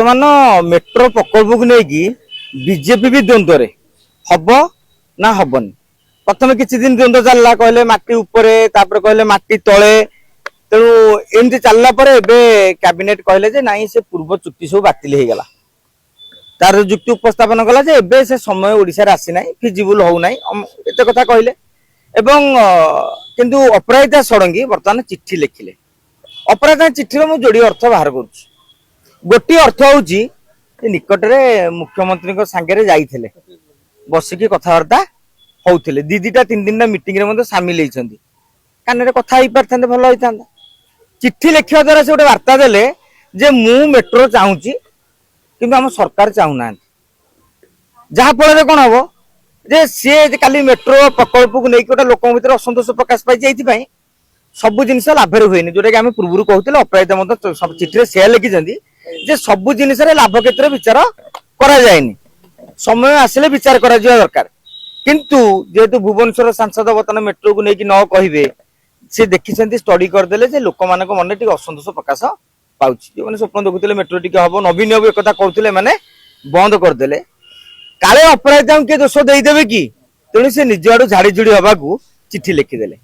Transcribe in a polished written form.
बर्तमान मेट्रो प्रकल्प को लेकिन बीजेपी भी द्वंद्व हम ना हबन। प्रथम किसी दिन द्वंद्व चलला कहले माटी उपरे तापर कहले माटी तले तेणु एमती चलला पर एबे कैबिनेट कहले जे नहीं से पूर्व चुक्ति सब बातिल हो गला तार युक्ति उपस्थापन कला जे एबे से समय ओडिसा रे आसी नाही फिजिबल हो नाही एते कथा कहले एवं किंतु अपराजिता षडंगी बर्तमान चिट्ठी लिखिले। अपराजिता चिट्ठी रो मु जोड़ी अर्थ बाहर करूची। गोटी अर्थ होची निकट रे मुख्यमंत्री को संगे जाइथिले बसिकी कथावार्ता होउथिले दीदीटा 3 दिन मीटिंग रे मते शामिल होइछंती कान रे कथा होई परथांते भलो होइतांता। चिट्ठी लिखिया द्वारा से गोटे वार्ता देले जे मु मेट्रो चाहूची किंतु हम सरकार चाहू ना जहा फल कौन हम जे सी काली मेट्रो प्रकल्प को लेकिन गोटे लोक भर असंतोष प्रकाश पाई सब जिन लाभ हुए जोटा कि आम पूर्व कहते अपराजिता चिठी से लिखिं जे सब जिन लाभ क्षेत्र विचार कराएनि समय आसिले विचार करा दरकार किंतु जेहेतु भुवनेश्वर सांसद बर्तमान मेट्रो को लेकिन न कहे सी देखी स्टडी करदे लोक मान मन असंतोष प्रकाश पाउछि जो मैंने स्वप्न देखुले मेट्रो टी हम नवीन एक कहते मैंने बंद करदे काले अपराजिता किए दोष देदेवे कि तेणु से निज आड़ झाड़ी झुड़ी हवा चिट्ठी लिखिदेले।